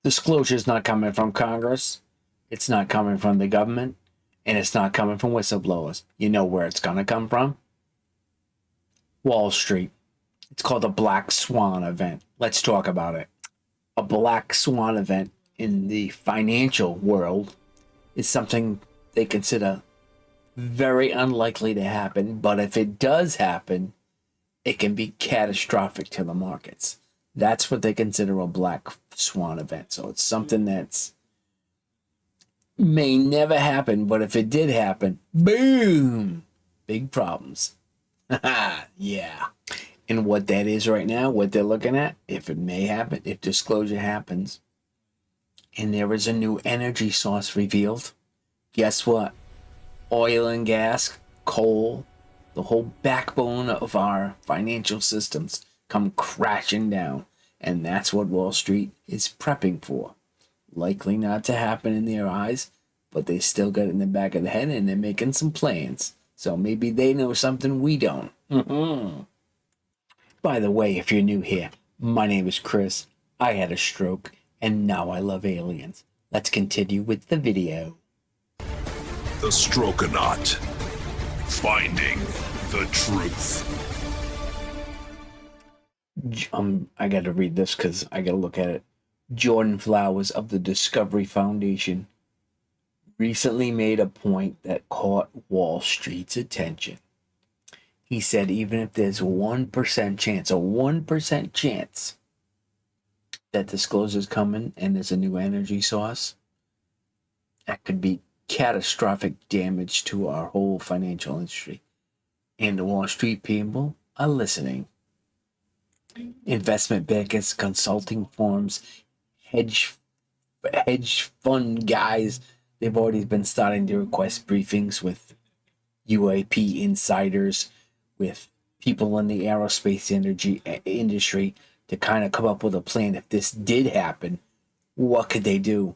Disclosure is not coming from Congress. It's not coming from the government. And it's not coming from whistleblowers. You know where it's going to come from? Wall Street. It's called a Black Swan event. Let's talk about it. A Black Swan event in the financial world is something they consider very unlikely to happen. But if it does happen, it can be catastrophic to the markets. That's what they consider a Black Swan event. So it's something that's may never happen, but if it did happen, boom, big problems. Yeah. And what that is right now, what they're looking at, if it may happen, if disclosure happens, and there is a new energy source revealed, guess what? Oil and gas, coal, the whole backbone of our financial systems come crashing down. And that's what Wall Street is prepping for. Likely not to happen in their eyes, but they still got it in the back of the head and they're making some plans. So maybe they know something we don't. By the way, if you're new here, my name is Chris. I had a stroke and now I love aliens. Let's continue with the video. The Strokeonaut. Finding the truth. I got to read this because I got to look at it. Jordan Flowers of the Discovery Foundation recently made a point that caught Wall Street's attention. He said even if there's 1% chance, a 1% chance that disclosure's coming and there's a new energy source, that could be catastrophic damage to our whole financial industry. And the Wall Street people are listening. Investment bankers, consulting firms, hedge fund guys, they've already been starting to request briefings with UAP insiders, with people in the aerospace industry to kind of come up with a plan. If this did happen, what could they do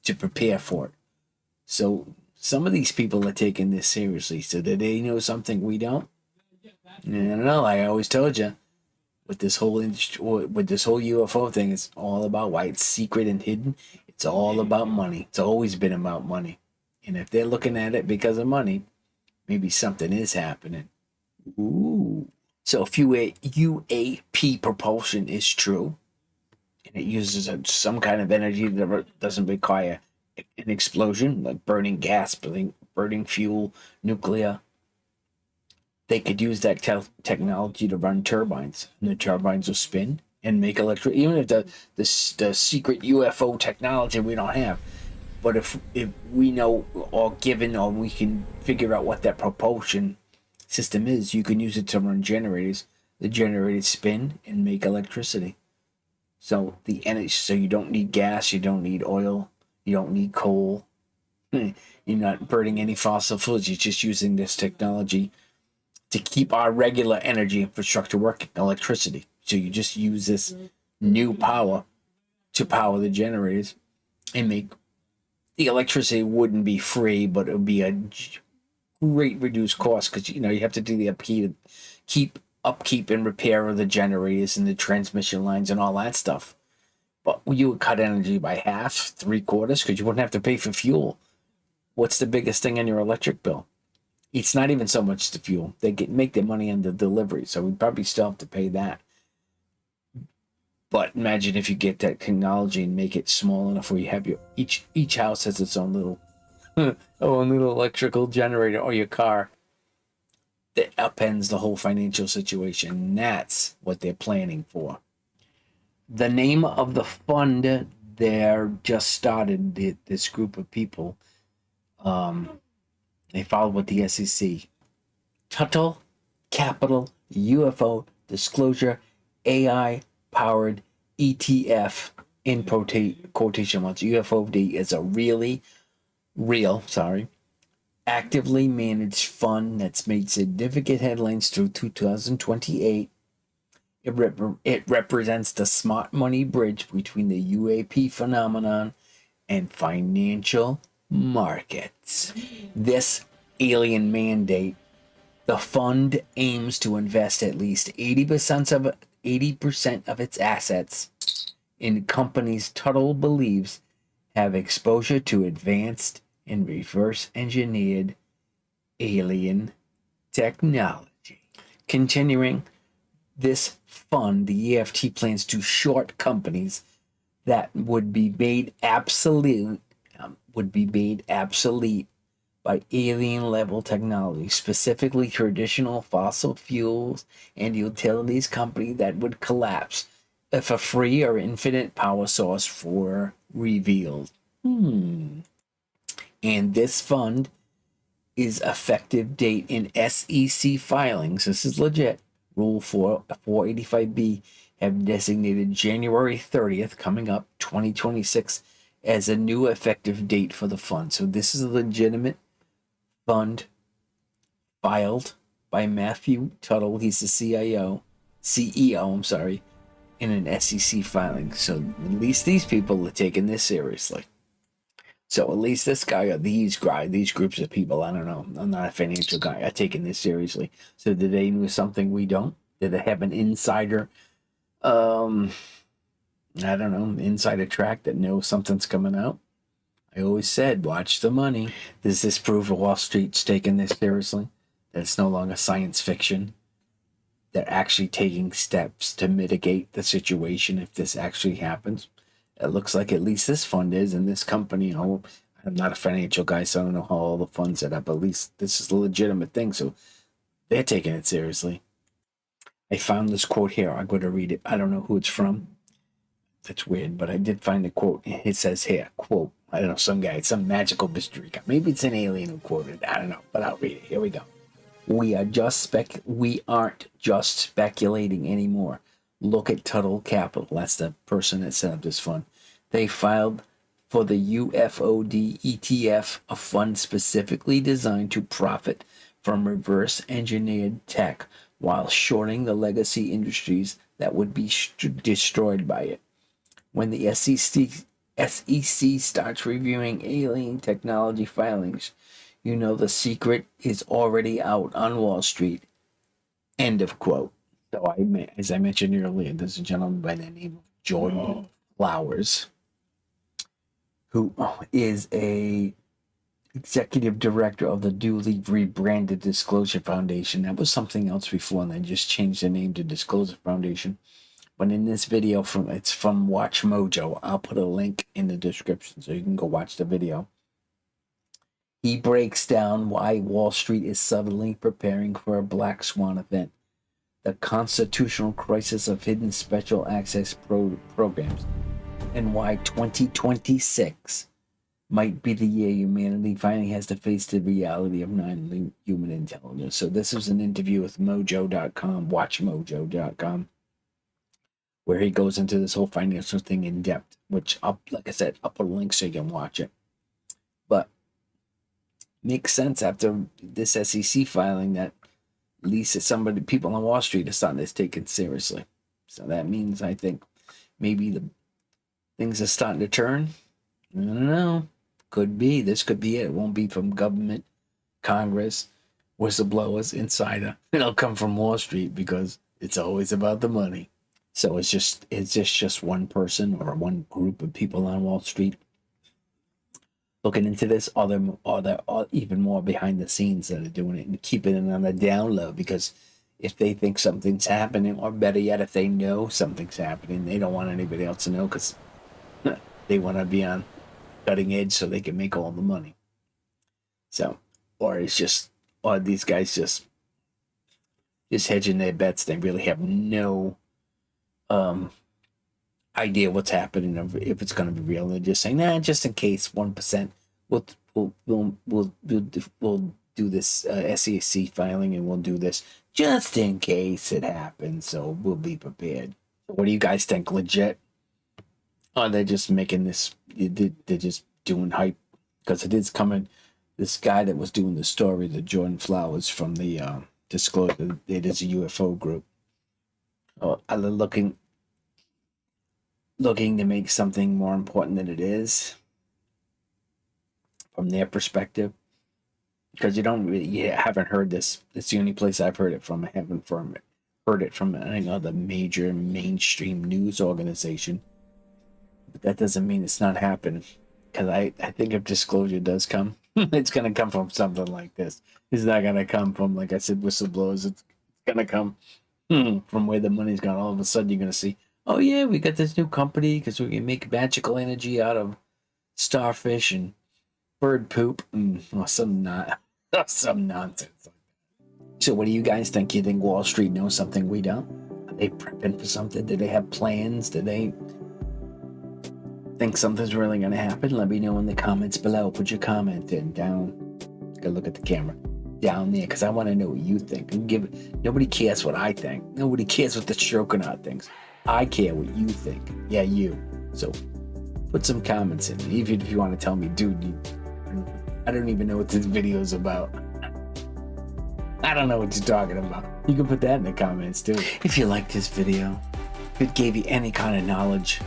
to prepare for it? So some of these people are taking this seriously. So do they know something we don't? I don't know. Like I always told you, with this whole industry, with this whole UFO thing, it's all about why it's secret and hidden. It's all about money. It's always been about money. And if they're looking at it because of money, maybe something is happening. Ooh. So if UAP propulsion is true, and it uses some kind of energy that doesn't require an explosion, like burning gas, burning fuel, nuclear, they could use that technology to run turbines, and the turbines will spin and make electricity. Even if the secret UFO technology we don't have, but if we know or we can figure out what that propulsion system is, you can use it to run generators. The generators spin and make electricity. So the energy. So you don't need gas. You don't need oil. You don't need coal. You're not burning any fossil fuels. You're just using this technology to keep our regular energy infrastructure working, electricity. So you just use this new power to power the generators and make the electricity wouldn't be free, but it would be a great reduced cost because you have to do the upkeep and repair of the generators and the transmission lines and all that stuff. But you would cut energy by half, 3/4, because you wouldn't have to pay for fuel. What's the biggest thing on your electric bill? It's not even so much the fuel. They make their money on the delivery, so we probably still have to pay that. But imagine if you get that technology and make it small enough where you have each house has its own little electrical generator, or your car that upends the whole financial situation. That's what they're planning for. The name of the fund they're just started, this group of people, they filed with the SEC. Tuttle Capital UFO Disclosure AI-powered ETF, in quotation marks. UFOD is a actively managed fund that's made significant headlines through 2028. It represents the smart money bridge between the UAP phenomenon and financial markets. This alien mandate, the fund aims to invest at least 80% of its assets in companies Tuttle believes have exposure to advanced and reverse engineered alien technology. Continuing this fund, the EFT plans to short companies that would be made obsolete by alien level technology, specifically traditional fossil fuels and utilities company that would collapse if a free or infinite power source were revealed. And this fund is effective date in SEC filings. This is legit. Rule 485B have designated January 30th, coming up 2026, as a new effective date for the fund. So this is a legitimate fund filed by Matthew Tuttle. He's the CEO, I'm sorry, in an SEC filing. So at least these people are taking this seriously. So at least this guy or these groups of people, I don't know, I'm not a financial guy, are taking this seriously. So did they know something we don't? Did they have an insider, I don't know, insider track that knows something's coming out? I always said, watch the money. Does this prove Wall Street's taking this seriously? That it's no longer science fiction? They're actually taking steps to mitigate the situation if this actually happens? It looks like at least this fund is, and this company, I'm not a financial guy, so I don't know how all the funds set up, but at least this is a legitimate thing, so they're taking it seriously. I found this quote here. I'm going to read it. I don't know who it's from. That's weird, but I did find the quote. It says here, quote, I don't know, some guy, some magical mystery guy. Maybe it's an alien who quoted it. I don't know, but I'll read it. Here we go. We aren't just speculating anymore. Look at Tuttle Capital. That's the person that set up this fund. They filed for the UFOD ETF, a fund specifically designed to profit from reverse engineered tech while shorting the legacy industries that would be destroyed by it. When the SEC starts reviewing alien technology filings, you know the secret is already out on Wall Street. End of quote. So as I mentioned earlier, there's a gentleman by the name of Jordan Flowers, who is a executive director of the newly rebranded Disclosure Foundation. That was something else before, and they just changed the name to Disclosure Foundation. But in this video, it's from Watch Mojo. I'll put a link in the description so you can go watch the video. He breaks down why Wall Street is suddenly preparing for a Black Swan event, the constitutional crisis of hidden special access programs, and why 2026 might be the year humanity finally has to face the reality of non-human intelligence. So this is an interview with Mojo.com, WatchMojo.com, where he goes into this whole financial thing in depth, which, like I said, I'll put a link so you can watch it. But makes sense after this SEC filing that at least people on Wall Street are starting to take it seriously. So that means, I think, maybe the things are starting to turn. I don't know. Could be. This could be it. It won't be from government, Congress, whistleblowers, insider. It'll come from Wall Street because it's always about the money. So it's just one person or one group of people on Wall Street looking into this, or there are even more behind the scenes that are doing it and keeping it on the down low, because if they think something's happening, or better yet, if they know something's happening, they don't want anybody else to know because they want to be on cutting edge so they can make all the money. So, or these guys just hedging their bets. They really have no idea what's happening, or if it's going to be real. They're just saying, just in case 1%, we'll do this SEC filing, and we'll do this just in case it happens. So we'll be prepared. What do you guys think? Legit? Or they're just making this? They're just doing hype, because it is coming. This guy that was doing the story, the Jordan Flowers from the Disclosure, it is a UFO group. Are they looking to make something more important than it is from their perspective? Because you haven't heard this. It's the only place I've heard it from. I haven't heard it from any other major mainstream news organization. But that doesn't mean it's not happening. Because I think if disclosure does come, it's going to come from something like this. It's not going to come from, like I said, whistleblowers. It's going to come from where the money's gone. All of a sudden, you're going to see, oh, yeah, we got this new company because we can make magical energy out of starfish and bird poop and some nonsense. So what do you guys think? You think Wall Street knows something we don't? Are they prepping for something? Do they have plans? Do they think something's really going to happen? Let me know in the comments below. Put your comment in down. Go look at the camera down there because I want to know what you think. Nobody cares what I think. Nobody cares what the Strokeonaut thinks. I care what you think. Yeah, you. So put some comments in. Even if you want to tell me, dude, I don't even know what this video is about. I don't know what you're talking about. You can put that in the comments too. If you liked this video, if it gave you any kind of knowledge,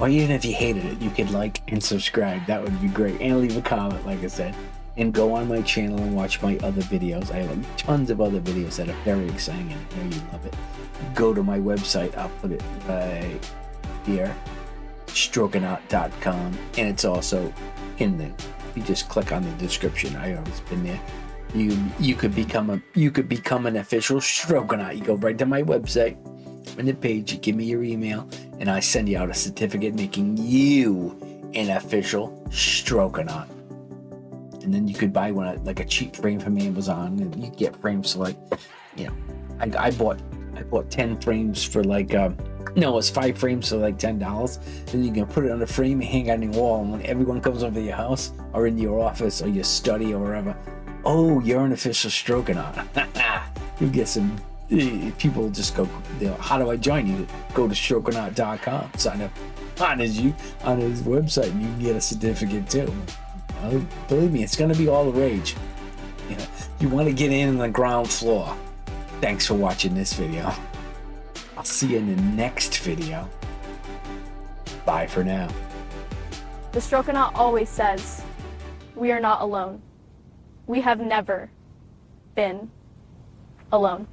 or even if you hated it, you could like and subscribe. That would be great. And leave a comment, like I said. And go on my channel and watch my other videos. I have tons of other videos that are very exciting and I know you love it. Go to my website. I'll put it right here. Strokeonaut.com. And it's also in there. You just click on the description. I always been there. You could become an official Strokeonaut. You go right to my website, on the page, you give me your email, and I send you out a certificate making you an official Strokeonaut. And then you could buy one like a cheap frame from Amazon, and you get frames for like, I bought 10 frames for like it's 5 frames for like $10. Then you can put it on a frame and hang it on your wall, and when everyone comes over to your house or in your office or your study or wherever, oh, you're an official Strokeonaut. You get some people just go, how do I join you? Go to Strokeonaut.com, sign up on his website, and you can get a certificate too. Well, believe me, it's going to be all the rage. You want to get in on the ground floor. Thanks for watching this video. I'll see you in the next video. Bye for now. The Strokeonaut always says, we are not alone. We have never been alone.